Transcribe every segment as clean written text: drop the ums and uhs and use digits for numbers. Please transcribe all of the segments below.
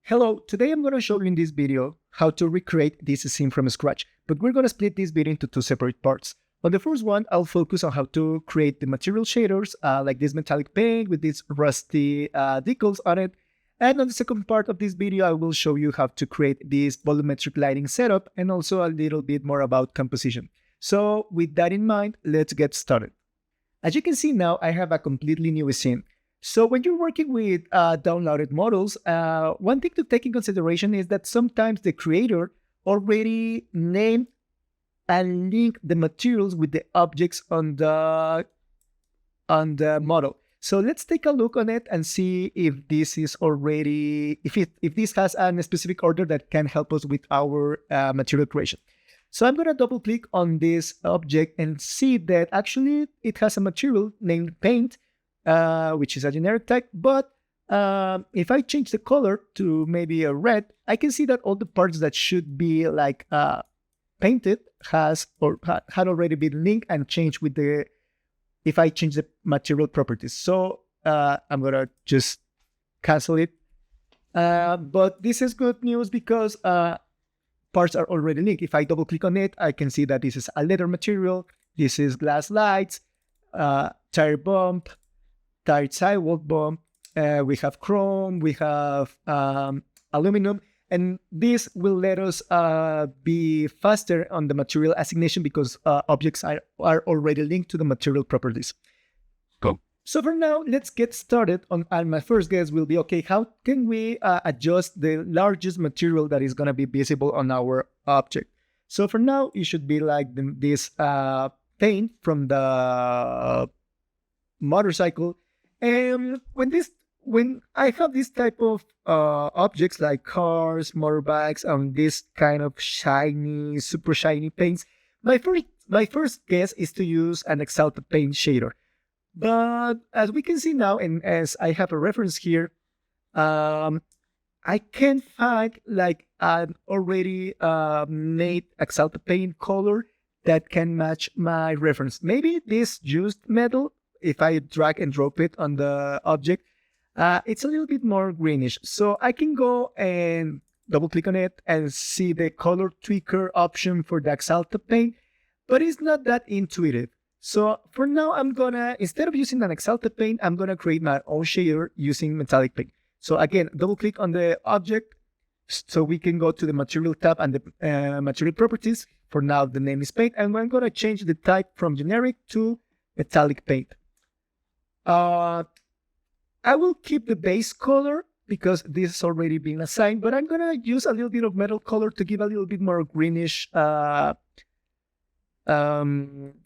Hello, today I'm going to show you in this video how to recreate this scene from scratch, but we're going to split this video into two separate parts. On the first one, I'll focus on how to create the material shaders, like this metallic paint with these rusty decals on it. And on the second part of this video, I will show you how to create this volumetric lighting setup and also a little bit more about composition. So with that in mind, let's get started. As you can see now, I have a completely new scene. So when you're working with downloaded models, one thing to take in consideration is that sometimes the creator already named and linked the materials with the objects on the model. So let's take a look on it and see if this is already, if this has a specific order that can help us with our material creation. So I'm going to double click on this object and see that actually it has a material named paint, which is a generic tag, but if I change the color to maybe a red, I can see that all the parts that should be like painted had already been linked and changed with the, if I change the material properties. So I'm gonna just cancel it. But this is good news because parts are already linked. If I double click on it, I can see that this is a leather material, this is glass lights, tire bump, tire sidewalk bump, we have chrome, we have aluminum, and this will let us be faster on the material assignation because objects are already linked to the material properties. Go. So for now, let's get started and my first guess will be, okay, how can we adjust the largest material that is going to be visible on our object? So for now, it should be like this paint from the motorcycle. And when I have this type of objects like cars, motorbikes, and this kind of shiny, super shiny paints, my first guess is to use an Exalted Paint shader. But as we can see now, and as I have a reference here, I can't find like an already made Exalted Paint color that can match my reference. Maybe this used metal, if I drag and drop it on the object, it's a little bit more greenish. So I can go and double click on it and see the color tweaker option for the Exalted Paint, but it's not that intuitive. So for now, I'm gonna, instead of using an Exalted Paint, I'm gonna create my own shader using metallic paint. So again, double click on the object so we can go to the material tab and the material properties. For now, the name is paint, and I'm gonna change the type from generic to metallic paint. I will keep the base color because this is already being assigned, but I'm gonna use a little bit of metal color to give a little bit more greenish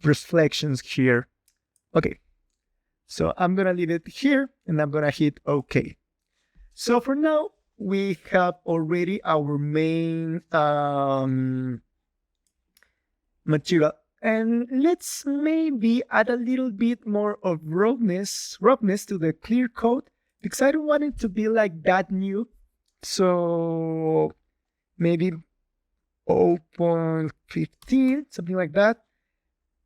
reflections here. Okay, so I'm gonna leave it here and I'm gonna hit OK. So for now, we have already our main material. And let's maybe add a little bit more of roughness to the clear coat because I don't want it to be like that new. So maybe 0.15, something like that.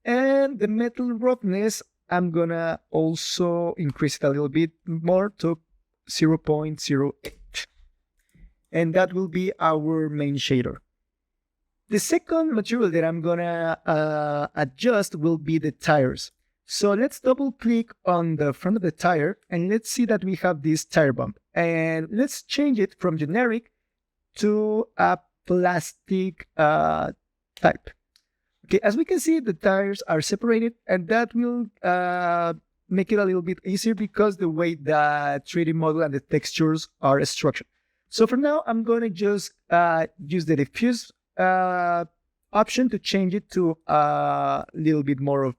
And the metal roughness, I'm gonna also increase it a little bit more to 0.08. And that will be our main shader. The second material that I'm gonna adjust will be the tires. So let's double click on the front of the tire and let's see that we have this tire bump. And let's change it from generic to a plastic type. Okay, as we can see, the tires are separated and that will make it a little bit easier because the way the 3D model and the textures are structured. So for now, I'm gonna just use the diffuse option to change it to a little bit more of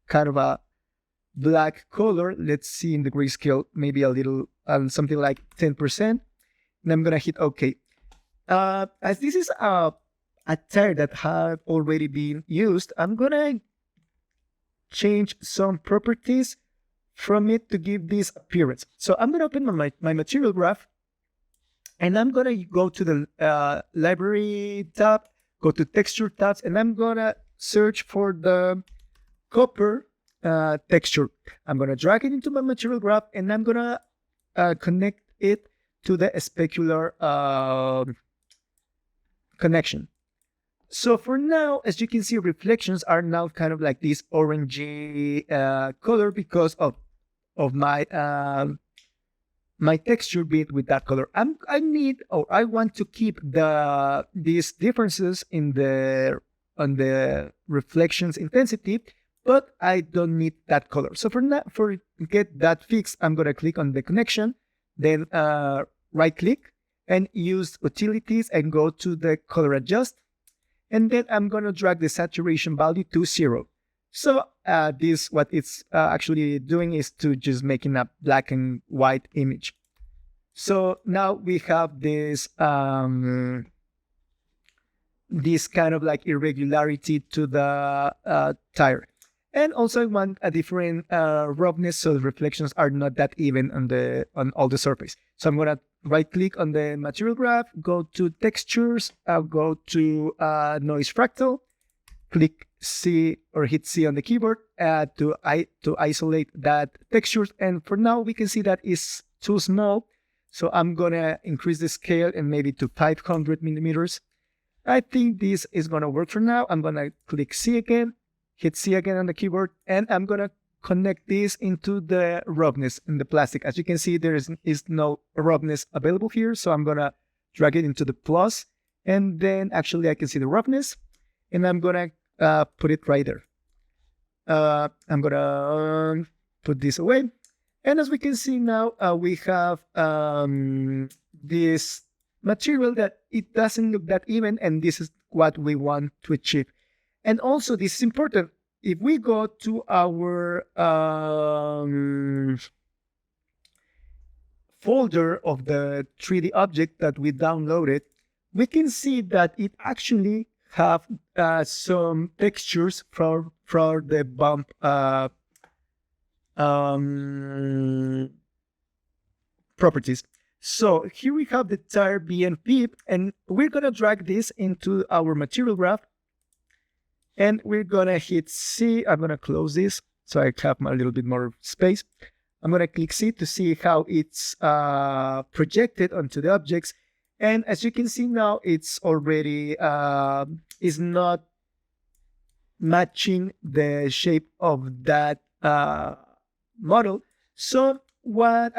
kind of a black color. Let's see in the grayscale, maybe a little something like 10%. And I'm gonna hit OK. As this is a tire that had already been used, I'm gonna change some properties from it to give this appearance. So I'm gonna open my material graph. And I'm gonna go to the library tab, go to texture tabs, and I'm gonna search for the copper texture. I'm gonna drag it into my material graph, and I'm gonna connect it to the specular connection. So for now, as you can see, reflections are now kind of like this orangey color because of my my texture bit with that color. I want to keep these differences in on the reflections intensity, but I don't need that color. So for get that fixed, I'm gonna click on the connection, then right click and use utilities and go to the color adjust. And then I'm gonna drag the saturation value to 0. So what it's actually doing is to just making a black and white image. So now we have this this kind of like irregularity to the tire. And also I want a different roughness, so the reflections are not that even on all the surface. So I'm gonna right click on the material graph, go to textures, I'll go to noise fractal, click C or hit C on the keyboard to isolate that textures. And for now we can see that is too small. So I'm gonna increase the scale and maybe to 500 millimeters. I think this is gonna work for now. I'm gonna click C again, hit C again on the keyboard, and I'm gonna connect this into the roughness in the plastic. As you can see, there is no roughness available here. So I'm gonna drag it into the plus, and then actually I can see the roughness, and I'm gonna put it right there. I'm gonna put this away. And as we can see now, we have this material that it doesn't look that even, and this is what we want to achieve. And also, this is important. If we go to our folder of the 3D object that we downloaded, we can see that it actually have some textures for the bump properties. So here we have the tire B and P, and we're gonna drag this into our material graph, and we're gonna hit C. I'm gonna close this so I have a little bit more space. I'm gonna click C to see how it's projected onto the objects. And as you can see now, it's already is not matching the shape of that model. So what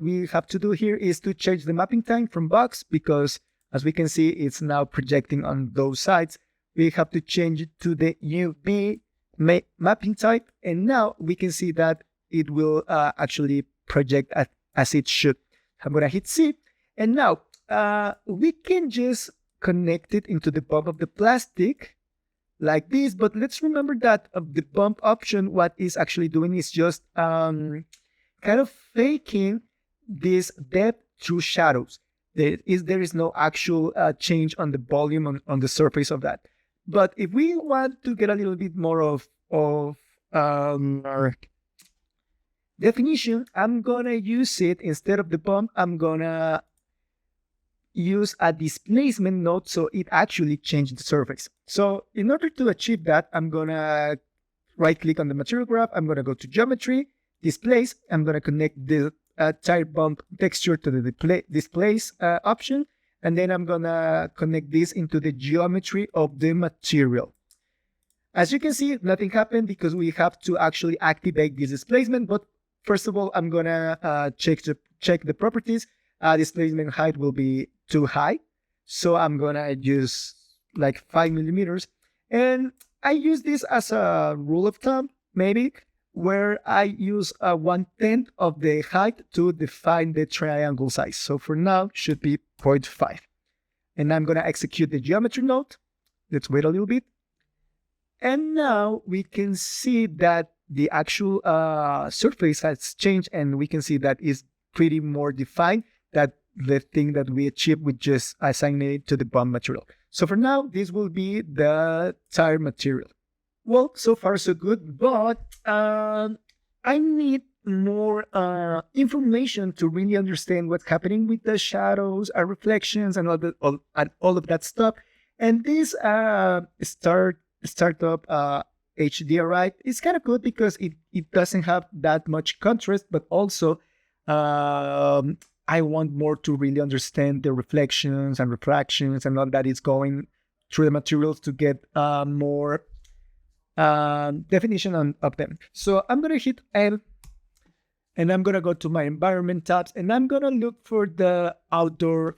we have to do here is to change the mapping time from box, because as we can see, it's now projecting on those sides. We have to change it to the UV mapping type, and now we can see that it will actually project as it should. I'm gonna hit C, and now we can just connect it into the bump of the plastic like this. But let's remember that the bump option, what is actually doing is just kind of faking this depth through shadows. There is no actual change on the volume on the surface of that. But if we want to get a little bit more of our definition, I'm gonna use it instead of the bump. I'm gonna use a displacement node, so it actually changed the surface. So in order to achieve that, I'm gonna right click on the material graph. I'm gonna go to geometry, displace. I'm gonna connect the tire bump texture to the displace option. And then I'm gonna connect this into the geometry of the material. As you can see, nothing happened because we have to actually activate this displacement. But first of all, I'm gonna check the properties. Displacement height will be too high, so I'm gonna use like 5 millimeters. And I use this as a rule of thumb, maybe, where I use 1/10 of the height to define the triangle size. So for now, should be 0.5. And I'm gonna execute the geometry node. Let's wait a little bit. And now we can see that the actual surface has changed, and we can see that is pretty more defined than the thing that we achieved with just assigning it to the bump material. So for now, this will be the tire material. Well, so far so good, but I need more information to really understand what's happening with the shadows, reflections, and all of that stuff. And this startup HDRI is kind of good because it doesn't have that much contrast, but also I want more to really understand the reflections and refractions and all that is going through the materials to get more definition of them. So I'm going to hit L, and I'm going to go to my environment tabs, and I'm going to look for the outdoor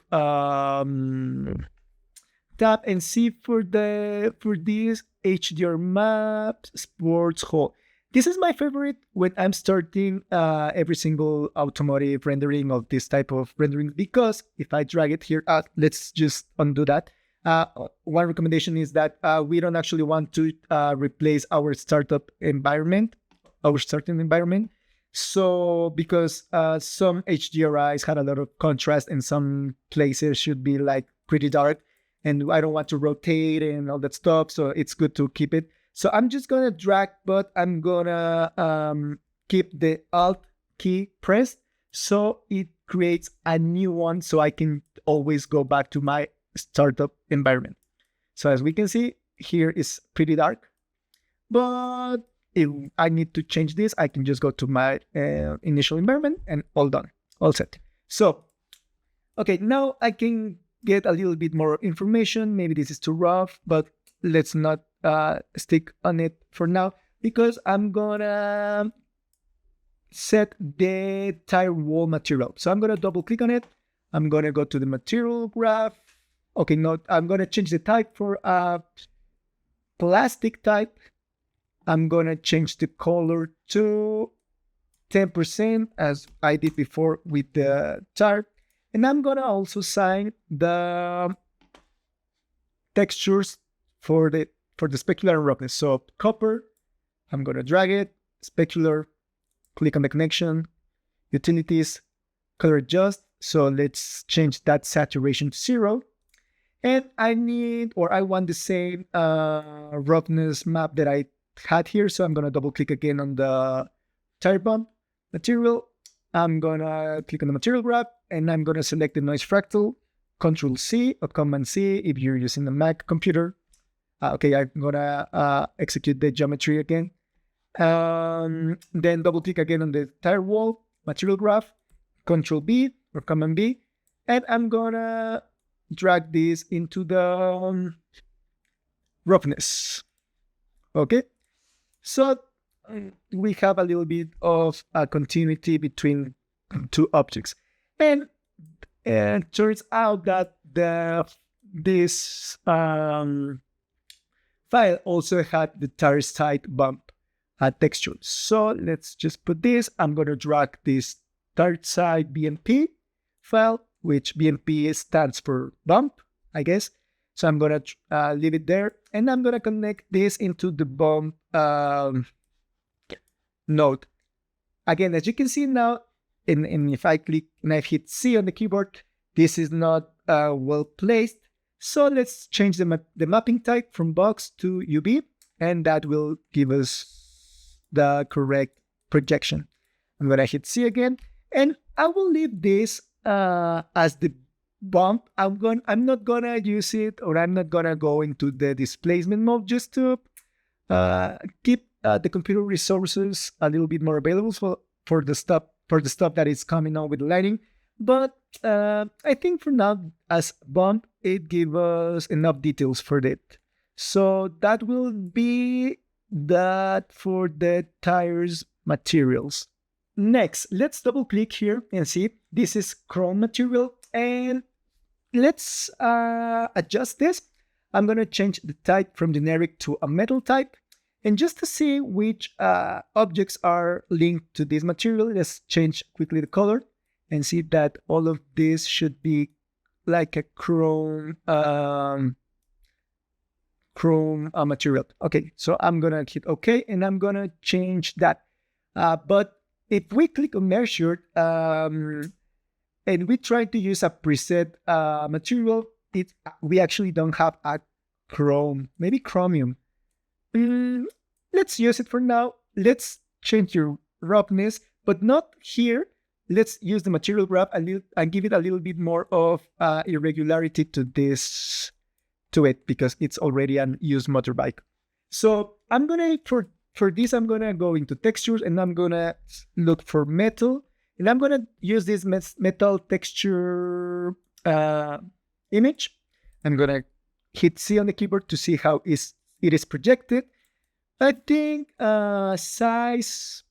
tab and see for this HDR map sports hall. This is my favorite when I'm starting every single automotive rendering of this type of rendering, because if I drag it here out, let's just undo that. One recommendation is that we don't actually want to replace our starting environment. So because some HDRIs had a lot of contrast and some places should be like pretty dark, and I don't want to rotate and all that stuff. So it's good to keep it. So I'm just going to drag, but I'm going to keep the Alt key pressed so it creates a new one so I can always go back to my startup environment. So as we can see, here is pretty dark, but if I need to change this, I can just go to my initial environment and all done, all set. So, okay, now I can get a little bit more information. Maybe this is too rough, but let's not stick on it for now, because I'm gonna set the tire wall material. So I'm gonna double click on it. I'm gonna go to the material graph. Okay, no, I'm gonna change the type for plastic type. I'm gonna change the color to 10% as I did before with the tire. And I'm gonna also assign the textures for the specular and roughness. So copper, I'm gonna drag it, specular, click on the connection, utilities, color adjust. So let's change that saturation to 0. And I want the same roughness map that I had here. So I'm gonna double click again on the tire bump material. I'm gonna click on the material graph, and I'm gonna select the noise fractal, Control C or Command C if you're using the Mac computer. Okay, I'm gonna execute the geometry again. Then double click again on the tire wall, material graph, Control B or Command B, and I'm gonna drag this into the roughness. Okay, so we have a little bit of a continuity between two objects, and it turns out that this file also had the tire side bump texture. So let's just put this. I'm going to drag this tire side BMP file, which BMP stands for bump, I guess. So I'm going to leave it there, and I'm going to connect this into the bump node. Again, as you can see now, and if I click and I hit C on the keyboard, this is not well placed. So let's change the mapping type from box to UV, and that will give us the correct projection. I'm going to hit C again, and I will leave this as the bump. I'm not going to use it, or I'm not going to go into the displacement mode, just to keep the computer resources a little bit more available for the stuff that is coming on with the lighting. But I think for now, as bump, it gives us enough details for it. So that will be that for the tires materials. Next, let's double click here and see. This is chrome material, and let's adjust this. I'm going to change the type from generic to a metal type. And just to see which objects are linked to this material, let's change quickly the color and see that all of this should be like a chrome material. Okay, so I'm gonna hit OK, and I'm gonna change that. But if we click on measure and we try to use a preset material, we actually don't have a chrome, maybe chromium. Let's use it for now. Let's change your roughness, but not here. Let's use the material graph and give it a little bit more of irregularity to it, because it's already an used motorbike. So I'm gonna for this I'm gonna go into textures, and I'm gonna look for metal, And I'm gonna use this metal texture image. I'm gonna hit C on the keyboard to see how it is projected. I think size,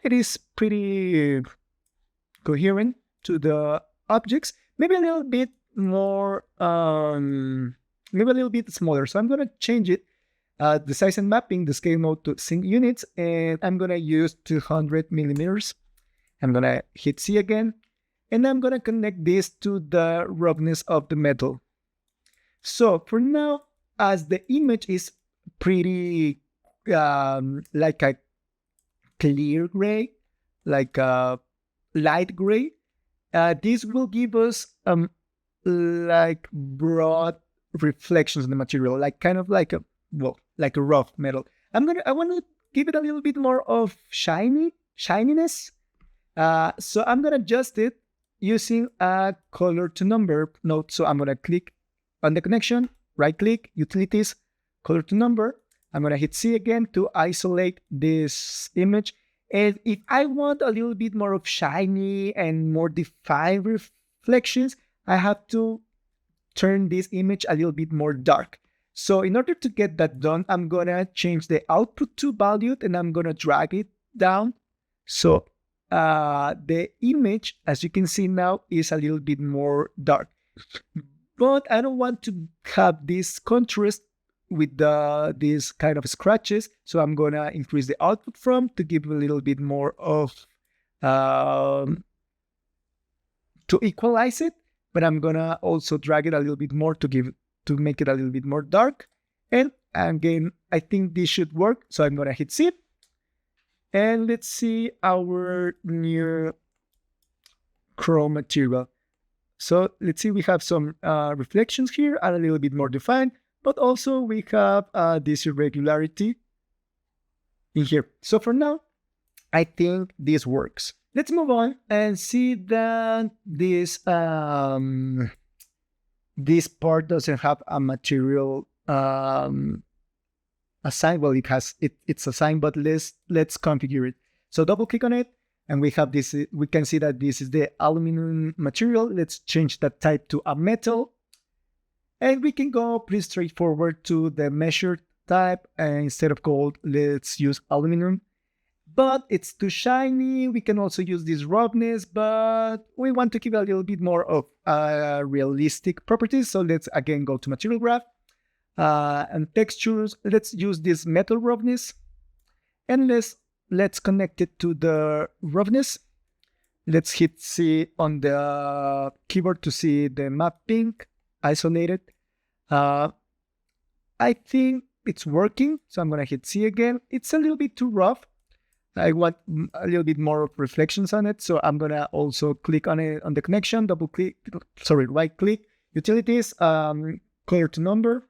it is pretty coherent to the objects. Maybe a little bit more, maybe a little bit smaller. So I'm gonna change it. The size and mapping, the scale mode to sync units, and I'm gonna use 200 millimeters. I'm gonna hit C again, and I'm gonna connect this to the roughness of the metal. So for now, as the image is pretty like a clear gray, like a light gray, this will give us like broad reflections on the material, like kind of like a rough metal. I want to give it a little bit more of shininess. So I'm gonna adjust it using a color to number node. So I'm gonna click on the connection, right click, utilities, color to number. I'm gonna hit C again to isolate this image. And if I want a little bit more of shiny and more defined reflections, I have to turn this image a little bit more dark. So in order to get that done, I'm gonna change the output to value and I'm gonna drag it down. So the image, as you can see now, is a little bit more dark. But I don't want to have this contrast with these kind of scratches. So I'm gonna increase the output from to give a little bit more of, to equalize it. But I'm gonna also drag it a little bit more to make it a little bit more dark. And again, I think this should work. So I'm gonna hit C. And let's see our new chrome material. So let's see, we have some reflections here, are a little bit more defined, but also we have this irregularity in here. So for now, I think this works. Let's move on and see that this this part doesn't have a material assigned. Well, it's assigned, but let's configure it. So double click on it, and we have this. We can see that this is the aluminum material. Let's change that type to a metal, and we can go pretty straightforward to the measure type. And instead of gold, let's use aluminum. But it's too shiny. We can also use this roughness, but we want to keep a little bit more of realistic properties. So let's again go to material graph and textures. Let's use this metal roughness, and let's connect it to the roughness. Let's hit C on the keyboard to see the mapping isolated. I think it's working, so I'm gonna hit C again. It's a little bit too rough. I want a little bit more of reflections on it, so I'm gonna also click on it on the connection, right click, utilities, color to number.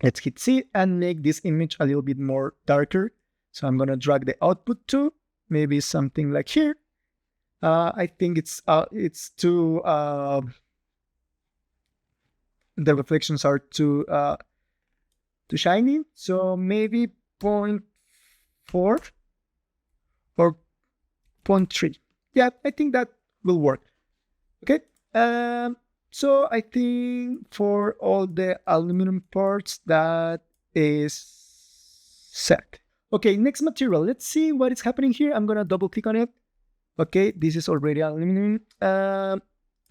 Let's hit C and make this image a little bit more darker. So I'm gonna drag the output to maybe something like here. I think it's too the reflections are too shiny. So maybe 0.4 or 0.3. Yeah, I think that will work. Okay. So I think for all the aluminum parts, that is set. Okay, next material. Let's see what is happening here. I'm gonna double click on it. Okay, this is already aluminum.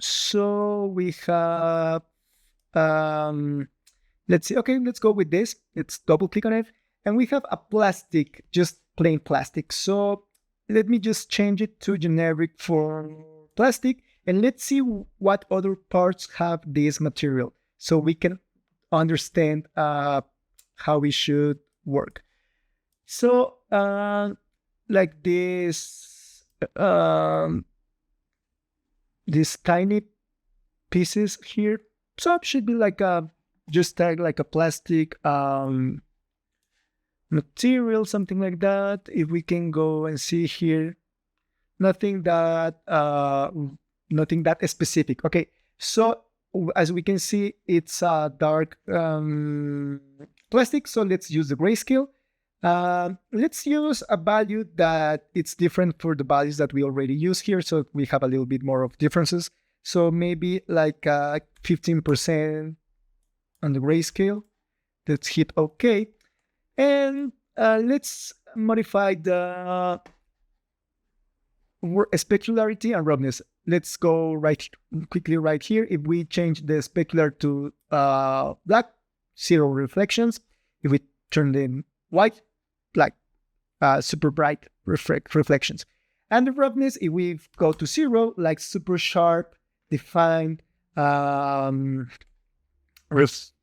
So we have, let's see. Okay, let's go with this. Let's double click on it. And we have a plastic, just plain plastic. So let me just change it to generic for plastic. And let's see what other parts have this material so we can understand how we should work. So like this, these tiny pieces here, so it should be like just like a plastic material, something like that. If we can go and see here, nothing that specific. Okay, so as we can see, it's a dark plastic. So let's use the grayscale. Let's use a value that it's different for the values that we already use here, so we have a little bit more of differences. So maybe like 15% on the grayscale. Let's hit OK. And let's modify the specularity and roughness. Let's go quickly right here. If we change the specular to black, 0 reflections. If we turn them white, like super bright reflections. And the roughness, if we go to 0, like super sharp, defined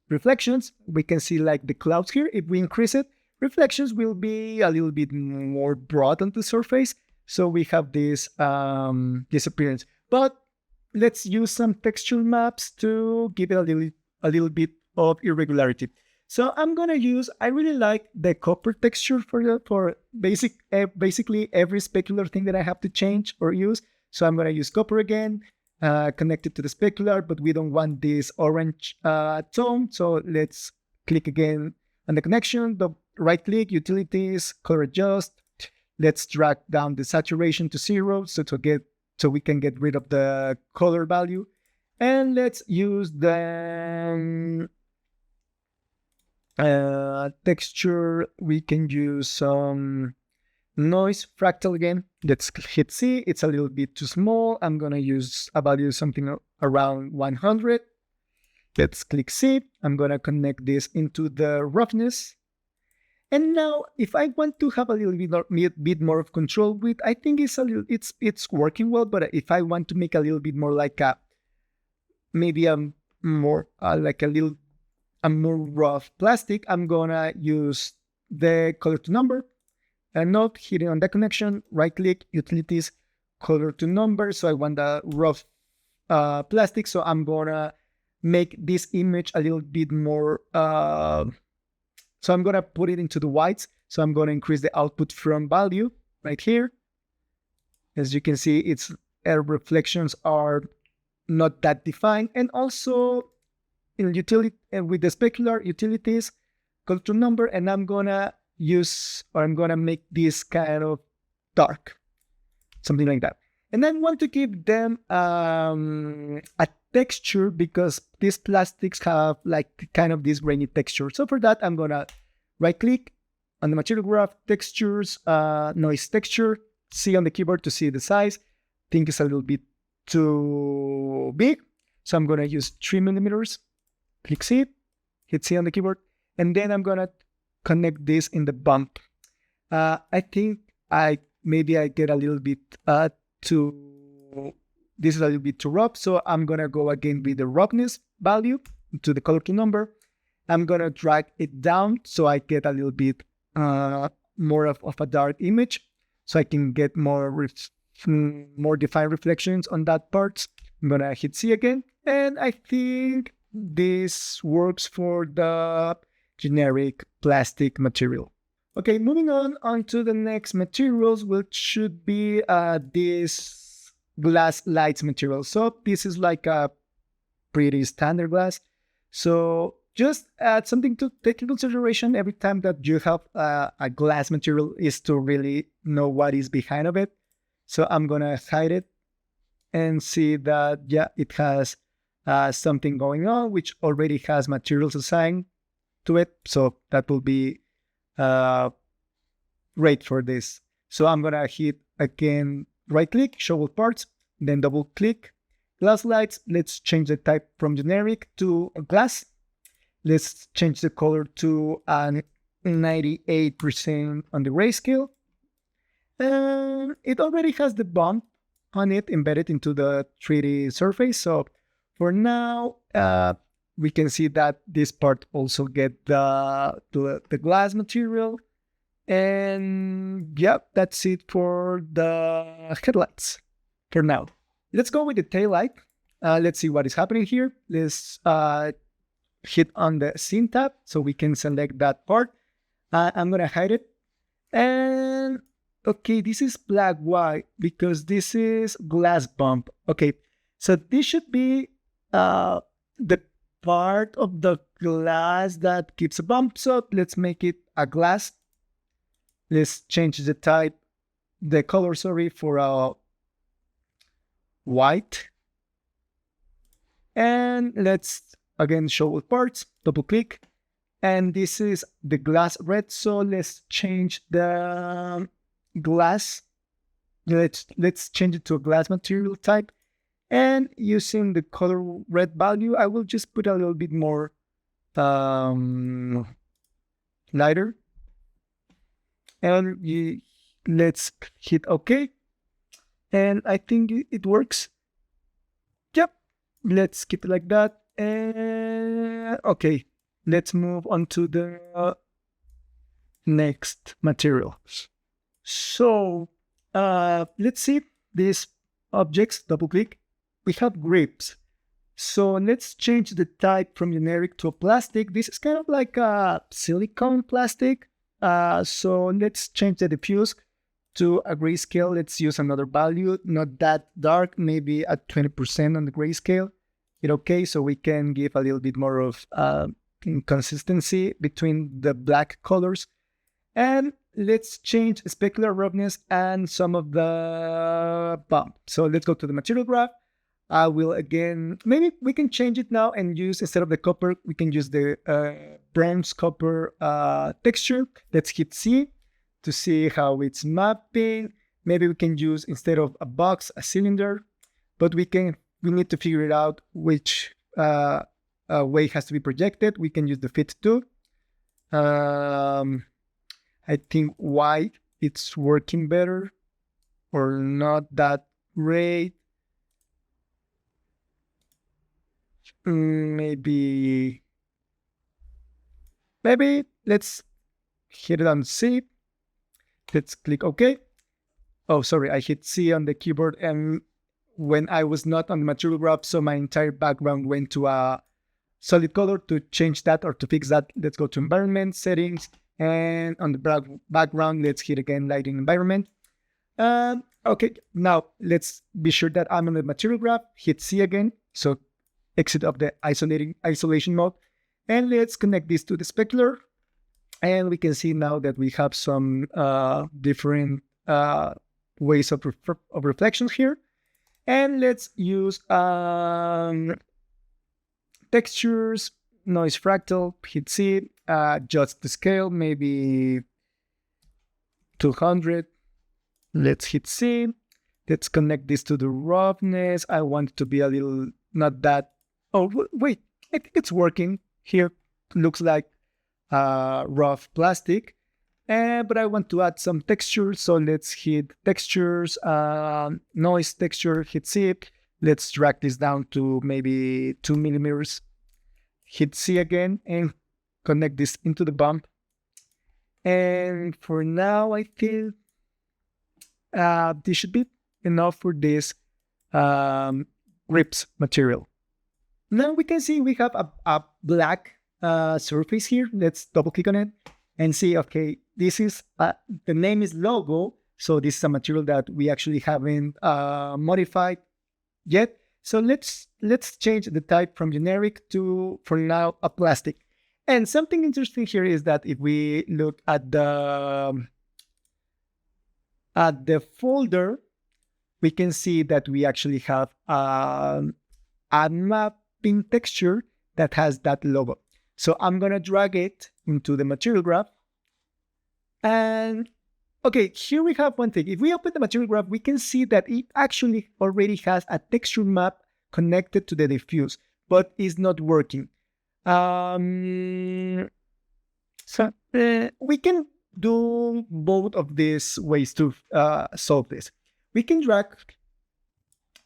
reflections, we can see like the clouds here. If we increase it, reflections will be a little bit more broad on the surface. So we have this appearance. But let's use some texture maps to give it a little bit of irregularity. So I'm gonna use, I really like the copper texture for basically every specular thing that I have to change or use. So I'm gonna use copper again, connected to the specular, but we don't want this orange tone. So let's click again on the connection, right click, utilities, color adjust. Let's drag down the saturation to 0 so we can get rid of the color value. And let's use the texture. We can use some noise fractal again. Let's hit C. It's a little bit too small. I'm gonna use a value something around 100. Let's click C. I'm gonna connect this into the roughness. And now, if I want to have a little bit more of control with, I think it's working well. But if I want to make a little bit more like maybe a more like a more rough plastic, I'm gonna use the color to number. And not hitting on the connection, right click, utilities, color to number. So I want the rough plastic. So I'm gonna make this image a little bit more, so I'm gonna put it into the whites. So I'm gonna increase the output from value right here. As you can see, its air reflections are not that defined. And also in utility with the specular utilities, color to number, and I'm gonna make this kind of dark, something like that. And I want to give them a texture because these plastics have like kind of this grainy texture. So for that, I'm gonna right click on the material graph, textures, noise texture, C on the keyboard to see the size. Think it's a little bit too big. So I'm gonna use 3 millimeters, click C, hit C on the keyboard, and then I'm gonna connect this in the bump. I think maybe I get a little bit this is a little bit too rough, so I'm gonna go again with the roughness value to the color to number. I'm gonna drag it down so I get a little bit more of a dark image, so I can get more defined reflections on that part. I'm gonna hit C again, and I think this works for the generic plastic material. Okay, moving on to the next materials, which should be this glass lights material. So this is like a pretty standard glass. So just add something to take into consideration every time that you have a glass material is to really know what is behind of it. So I'm gonna hide it and see that, yeah, it has something going on, which already has materials assigned to it. So that will be great for this. So I'm gonna hit again, right click, show all parts, then double click, glass lights. Let's change the type from generic to glass. Let's change the color to 98% on the grayscale. And it already has the bump on it embedded into the 3D surface. So for now, we can see that this part also get the glass material. And yeah, that's it for the headlights for now. Let's go with the taillight. Let's see what is happening here. Let's hit on the scene tab so we can select that part. I'm gonna hide it. And okay, this is black. Why? Because this is glass bump. Okay, so this should be the part of the glass that gives a bump. So let's make it a glass. Let's change the type, the color, sorry, for white. And let's again show all parts, double click. And this is the glass red. So let's change the glass. Let's change it to a glass material type. And using the color red value, I will just put a little bit more lighter. And let's hit OK. And I think it works. Yep. Let's keep it like that. And okay, let's move on to the next material. So let's see these objects, double click. We have grips. So let's change the type from generic to a plastic. This is kind of like a silicone plastic. So let's change the diffuse to a grayscale. Let's use another value, not that dark, maybe at 20% on the grayscale. Hit OK, so we can give a little bit more of consistency between the black colors. And let's change specular roughness and some of the bump. So let's go to the material graph. I will again, maybe we can change it now and use, instead of the copper, we can use the bronze copper texture. Let's hit C to see how it's mapping. Maybe we can use, instead of a box, a cylinder, but we need to figure it out which way it has to be projected. We can use the fit too. I think why it's working better or not that great. Maybe let's hit it on C. Let's click OK. Oh, sorry, I hit C on the keyboard, and when I was not on the material graph, so my entire background went to a solid color. To change that or to fix that, let's go to environment settings, and on the background, let's hit again lighting environment. Okay, now let's be sure that I'm on the material graph. Hit C again, so exit of the isolation mode, and let's connect this to the specular. And we can see now that we have some different ways of reflections here. And let's use textures, noise fractal, hit C, adjust the scale, maybe 200. Let's hit C. Let's connect this to the roughness. I want it to be a little, not that. Oh, wait, I think it's working. Here looks like rough plastic. But I want to add some textures, so let's hit textures, noise texture, hit C. Let's drag this down to maybe 2 millimeters. Hit C again and connect this into the bump. And for now, I think this should be enough for this grips material. Now we can see we have a black surface here. Let's double click on it and see, okay, this is, the name is logo. So this is a material that we actually haven't modified yet. So let's change the type from generic to, for now, a plastic. And something interesting here is that if we look at the folder, we can see that we actually have a mapping texture that has that logo. So I'm going to drag it into the material graph. And okay, here we have one thing. If we open the material graph, we can see that it actually already has a texture map connected to the diffuse, but it's not working. So we can do both of these ways to solve this. We can drag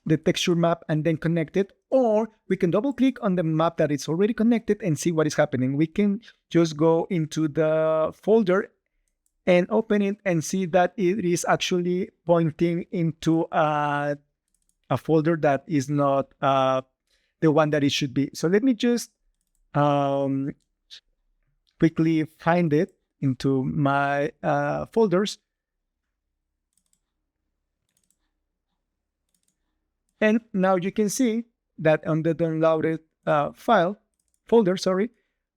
the texture map and then connect it, or we can double click on the map that is already connected and see what is happening. We can just go into the folder and open it and see that it is actually pointing into a folder that is not the one that it should be. So let me just quickly find it into my folders. And now you can see that on the downloaded folder,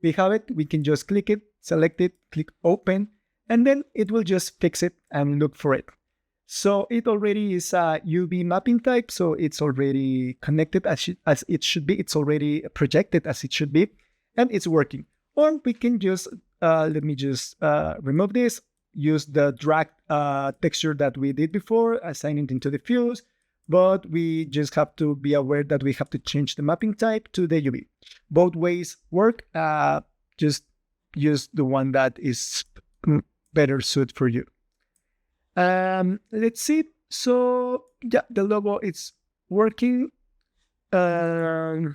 we have it. We can just click it, select it, click open, and then it will just fix it and look for it. So it already is a UV mapping type, so it's already connected as it should be. It's already projected as it should be, and it's working. Or we can just, let me just remove this, use the drag texture that we did before, assign it into the diffuse, but we just have to be aware that we have to change the mapping type to the UV. Both ways work, just use the one that is better suited for you. Let's see. So yeah, the logo is working. So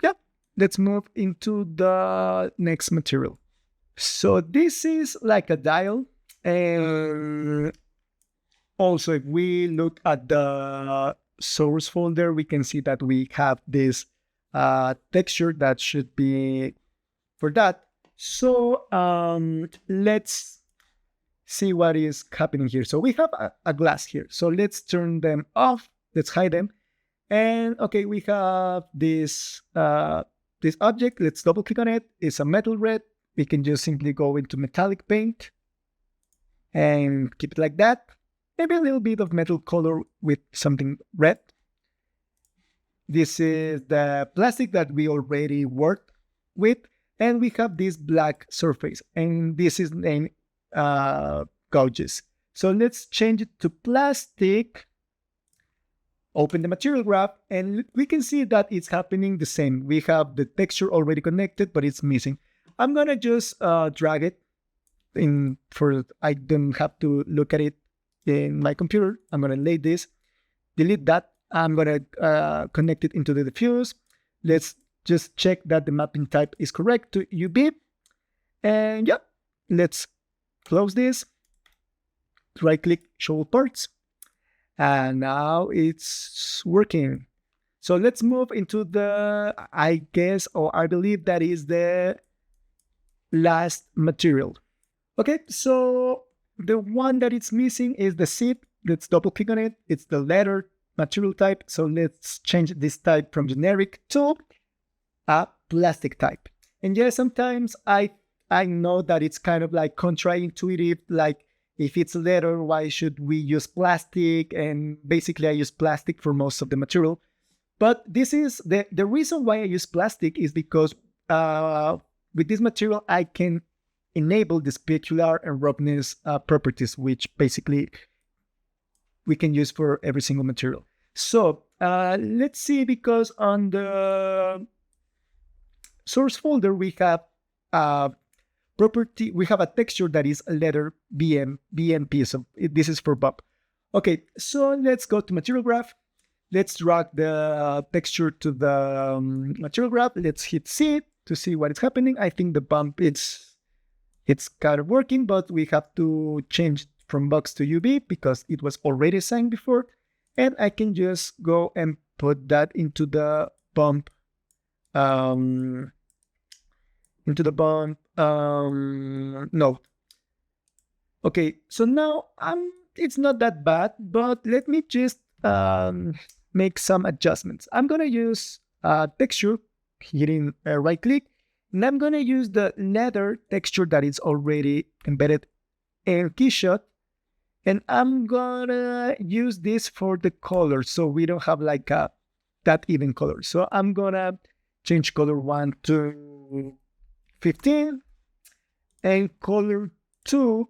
yeah, let's move into the next material. So this is like a dial, and also if we look at the source folder, we can see that we have this texture that should be for that. So let's see what is happening here. So we have a glass here. So let's turn them off. Let's hide them. And okay, we have this this object. Let's double click on it. It's a metal red. We can just simply go into metallic paint and keep it like that. Maybe a little bit of metal color with something red. This is the plastic that we already worked with. And we have this black surface. And this is named gouges. So let's change it to plastic. Open the material graph, and we can see that it's happening the same. We have the texture already connected, but it's missing. I'm gonna just drag it in for I don't have to look at it in my computer. I'm gonna lay this, delete that. I'm gonna connect it into the diffuse. Let's just check that the mapping type is correct to UV. And yeah, let's close this, right click, show parts, and now it's working. So let's move into the, I guess, or I believe that is the last material. Okay, so the one that it's missing is the zip. Let's double click on it. It's the letter material type. So let's change this type from generic to a plastic type. And yeah, sometimes I know that it's kind of like counterintuitive, like if it's leather, why should we use plastic? And basically I use plastic for most of the material. But this is the reason why I use plastic is because with this material, I can enable the specular and roughness properties, which basically we can use for every single material. So let's see, because on the source folder, we have property, we have a texture that is a letter BMP. So this is for Bob. Okay, so let's go to material graph. Let's drag the texture to the material graph. Let's hit C to see what is happening. I think the bump it's kind of working, but we have to change from box to UV because it was already assigned before. And I can just go and put that into the bump node. Okay, so now it's not that bad, but let me just make some adjustments. I'm gonna use texture, hitting right click, and I'm gonna use the leather texture that is already embedded in KeyShot, and I'm gonna use this for the color, so we don't have like that even color. So I'm gonna change color 1 to 15, and color 2,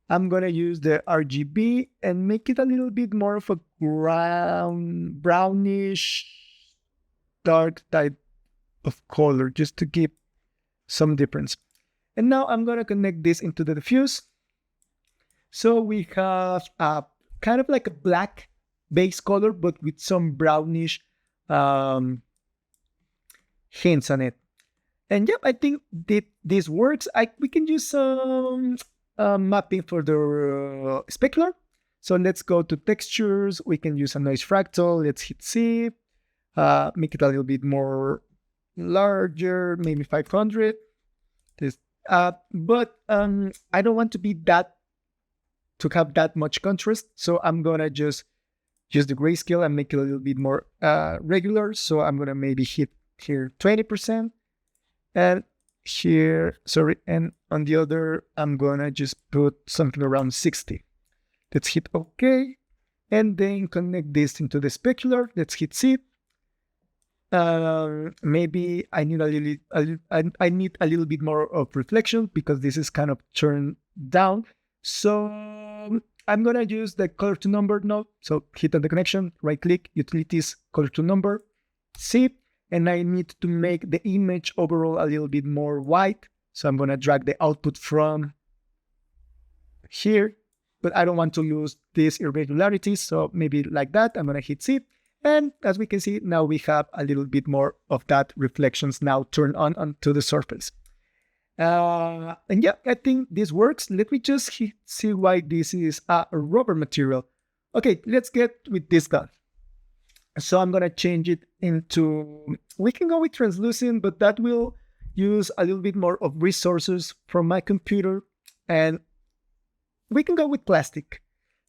I'm gonna use the RGB and make it a little bit more of a brownish, dark type of color, just to give some difference. And now I'm gonna connect this into the diffuse. So we have a kind of like a black base color, but with some brownish hints on it. And yep, I think this works. We can use some mapping for the specular. So let's go to textures. We can use a noise fractal. Let's hit C. Make it a little bit more larger, maybe 500. But I don't want to have that much contrast. So I'm gonna just use the grayscale and make it a little bit more regular. So I'm gonna maybe hit here 20%. And here, sorry, and on the other, I'm gonna just put something around 60. Let's hit OK, and then connect this into the specular. Let's hit C. Maybe I need I need a little bit more of reflection because this is kind of turned down. So I'm gonna use the color to number node. So hit on the connection, right click, utilities, color to number, C, and I need to make the image overall a little bit more white. So I'm gonna drag the output from here, but I don't want to lose these irregularities. So maybe like that. I'm gonna hit C. And as we can see, now we have a little bit more of that reflections now turned on onto the surface. And yeah, I think this works. Let me just see why this is a rubber material. Okay, let's get with this done. So I'm going to change it into, we can go with translucent, but that will use a little bit more of resources from my computer. And we can go with plastic.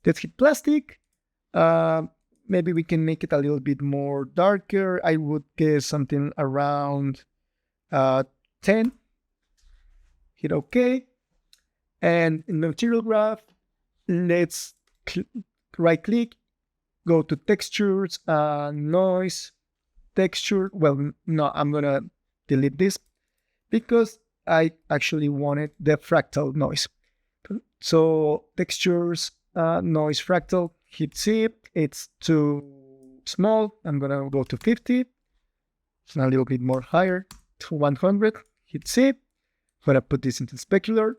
Let's hit plastic. Maybe we can make it a little bit more darker. I would guess something around 10. Hit OK. And in the material graph, let's right click, go to textures, noise, texture. Well, no, I'm going to delete this because I actually wanted the fractal noise. So textures, noise, fractal, hit C. It's too small. I'm going to go to 50. It's a little bit more higher to 100. Hit C. I'm going to put this into specular.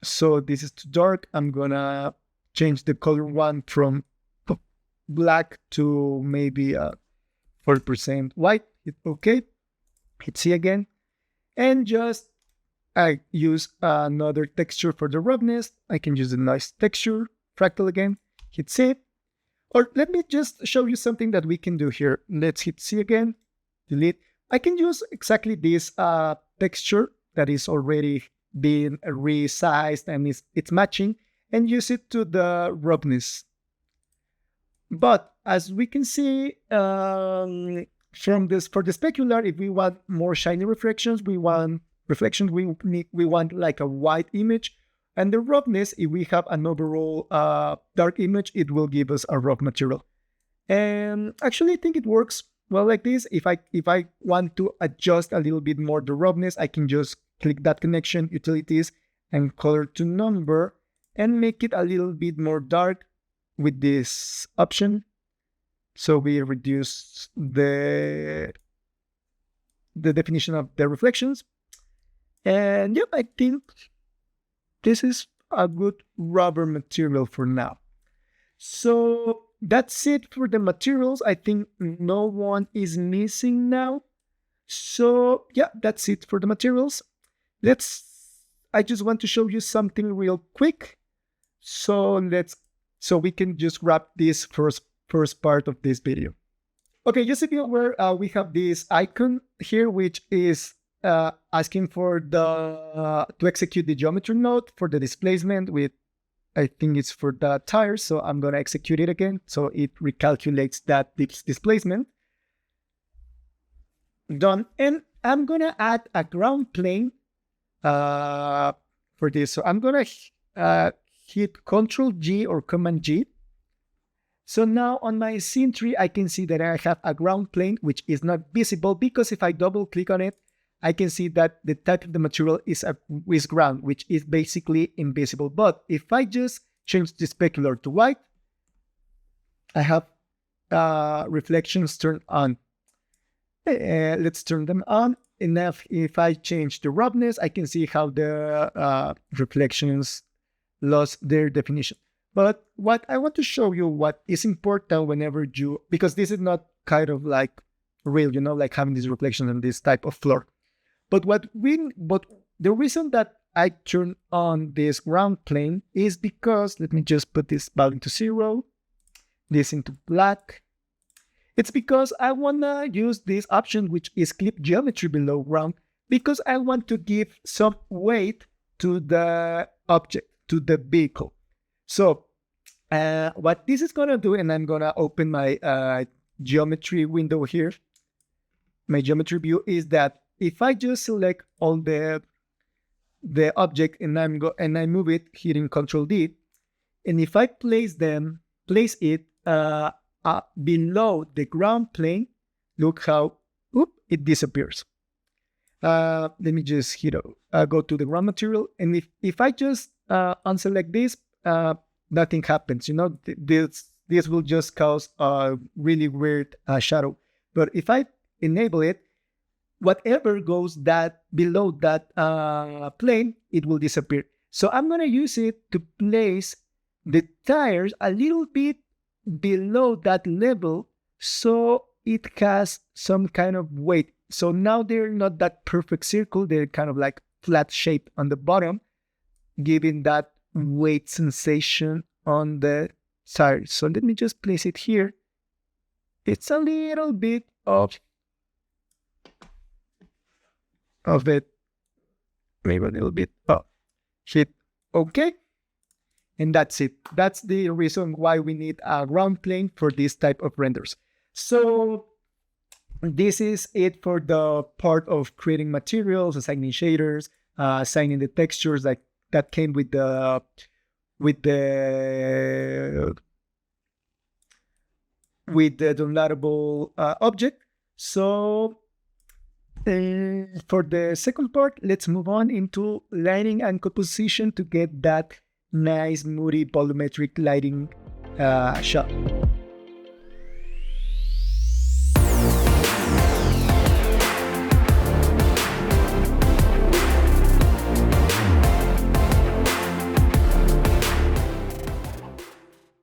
So this is too dark. I'm going to change the color one from black to maybe 40% white. Hit OK. Hit C again. And just I use another texture for the roughness. I can use a nice texture, fractal again, hit C. Or let me just show you something that we can do here. Let's hit C again, delete. I can use exactly this texture that is already being resized and it's matching and use it to the roughness. But as we can see from this, for the specular, if we want more shiny reflections, we want like a white image, and the roughness, if we have an overall dark image, it will give us a rough material. And actually, I think it works well like this. If I want to adjust a little bit more the roughness, I can just click that connection, utilities, and color to number, and make it a little bit more dark with this option. So we reduce the definition of the reflections. And yep, I think this is a good rubber material for now. So that's it for the materials. I think no one is missing now. So yeah, that's it for the materials. I just want to show you something real quick. So we can just wrap this first part of this video. Okay, just to be aware, we have this icon here, which is asking for to execute the geometry node for the displacement with, I think it's for the tires. So I'm going to execute it again. So it recalculates that displacement. Done. And I'm going to add a ground plane for this. So I'm going to hit Control G or Command G. So now on my scene tree, I can see that I have a ground plane, which is not visible because if I double click on it, I can see that the type of the material is ground, which is basically invisible. But if I just change the specular to white, I have reflections turned on. Let's turn them on. And if I change the roughness, I can see how the reflections lost their definition. But what I want to show you what is important whenever because this is not kind of like real, like having these reflections on this type of floor. But the reason that I turn on this ground plane is because, let me just put this value to 0, this into black. It's because I want to use this option, which is clip geometry below ground, because I want to give some weight to the object, to the vehicle. So what this is going to do, and I'm going to open my geometry window here. my geometry view is that if I just select all the object and I move it hitting Control D, and if I place it below the ground plane, look how it disappears. Let me just go to the ground material, and if I just unselect this, nothing happens. This will just cause a really weird shadow. But if I enable it, whatever goes below that plane, it will disappear. So I'm gonna use it to place the tires a little bit below that level, so it has some kind of weight. So now they're not that perfect circle, they're kind of like flat shape on the bottom, giving that weight sensation on the tires. So let me just place it here. It's a little bit of it, maybe a little bit. Hit OK. And that's it. That's the reason why we need a ground plane for this type of renders. So this is it for the part of creating materials, assigning shaders, assigning the textures that came with the downloadable object. So for the second part, let's move on into lighting and composition to get that nice Moody volumetric lighting shot.